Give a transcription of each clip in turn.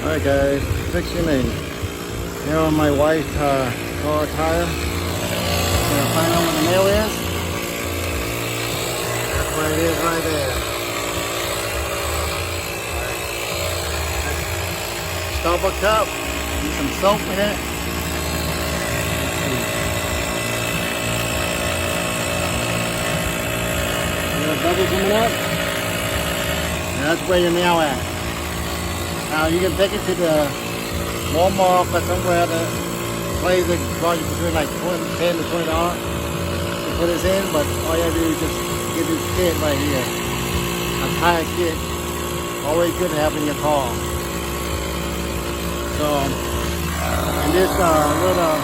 Alright guys, fixing a nail on my wife's car tire. Gonna find out where the nail is. That's where it is right there. Stop a cup, use some soap in it. Little bubble coming up. That's where your nail at. Now you can take it to the Walmart or somewhere that place that cost you between like $10 to $20 to put this in, but all you have to do is just get this kit right here. A tire kit. Always good to have in your car. So, and this little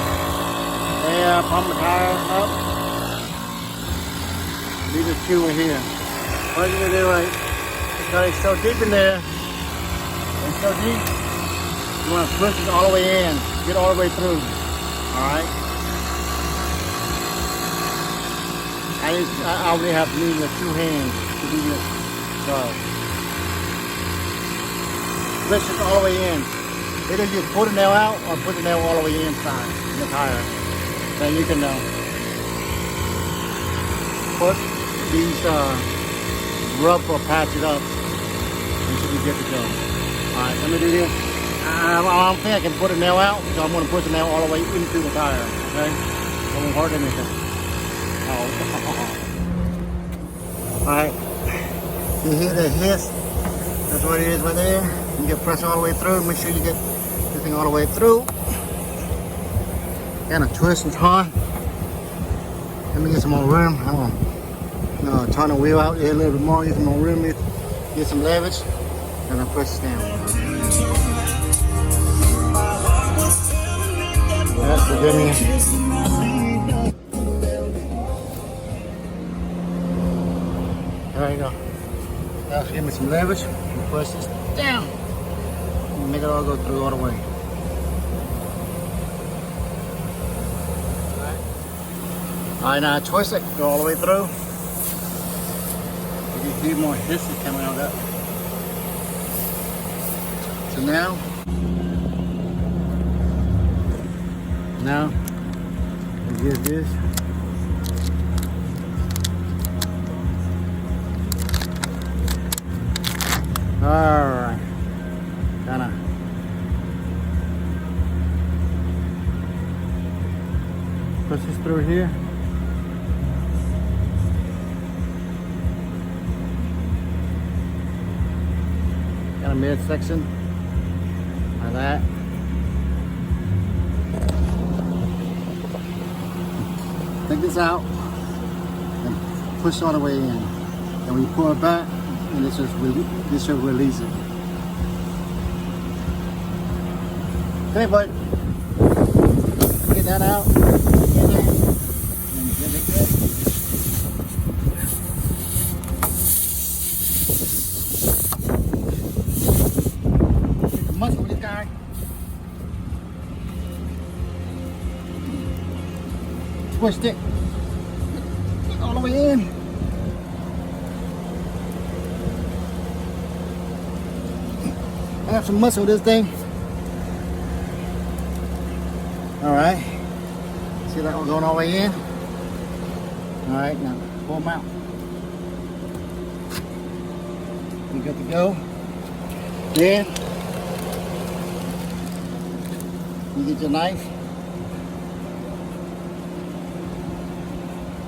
air pump the tire up. Leave the screw in here. What you're gonna do right, because it's so deep in there, it's so deep, you want to push it all the way in, get all the way through. Alright? I only have to use the 2 hands to do this. So, push it all the way in. Either you pull the nail out or put the nail all the way inside the tire. Then you can put these rub or patch it up and should be good to go. Alright, let me do this. I don't think I can put a nail out, so I'm going to put the nail all the way into the tire. Okay? It won't hurt anything. Oh. Alright. You hear the hiss? That's what it is right there. You get pressure all the way through. Make sure you get this thing all the way through. Kind of twist and turn. Let me get some more room. I'm going to turn the wheel out here a little bit more. Get some more room. Get some leverage. And I'll press it down. That's the good news. There you go. That'll give me some leverage. And push this down. And make it all go through all the way. Alright, now twist it. Go all the way through. You can hear more hisses coming out of that. So now we get this. Alright. Kinda push this through here. Kind of midsection. Like that. Take this out and push all the way in. And when you pull it back, and this should release it. Okay, bud. Get that out. Get it. And get it good. Muscle with this guy. Twist it. Get all the way in. I have some muscle with this thing. Alright. See that one going all the way in? Alright, now pull them out. We're good to go. Then you get your knife,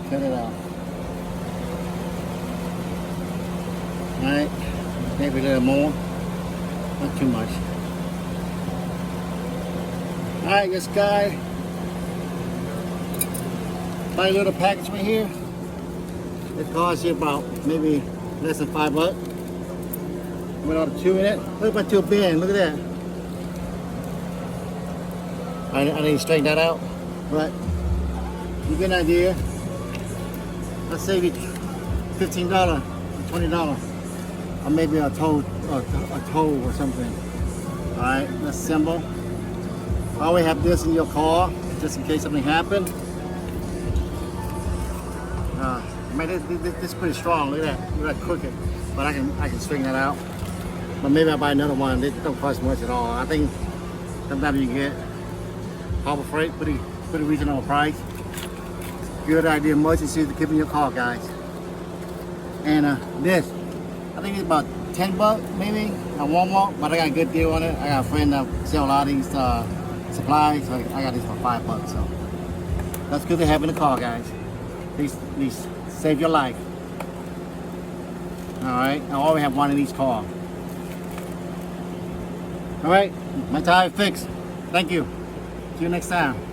cut it off. Alright, maybe a little more, not too much. Alright, this guy, buy a little package right here. It costs you about maybe less than $5. With all the chew in it. Look at my tube bend, look at that. I need to straighten that out, but you get an idea. I'll save you $15 or $20, or maybe a toe or something. All right, that's simple. Always have this in your car just in case something happened. Man, this is pretty strong. Look at that crooked, but I can straighten that out. but maybe I'll buy another one. They don't cost much at all. I think sometimes you can get Harbor Freight pretty reasonable price. Good idea, emergency to keep in your car, guys. And this, I think it's about 10 bucks maybe at Walmart, but I got a good deal on it. I got a friend that sells a lot of these supplies, so I got this for $5. So that's good to have in the car, guys. These save your life. All right, I always have one of these cars. All right, my tire fixed. Thank you. See you next time.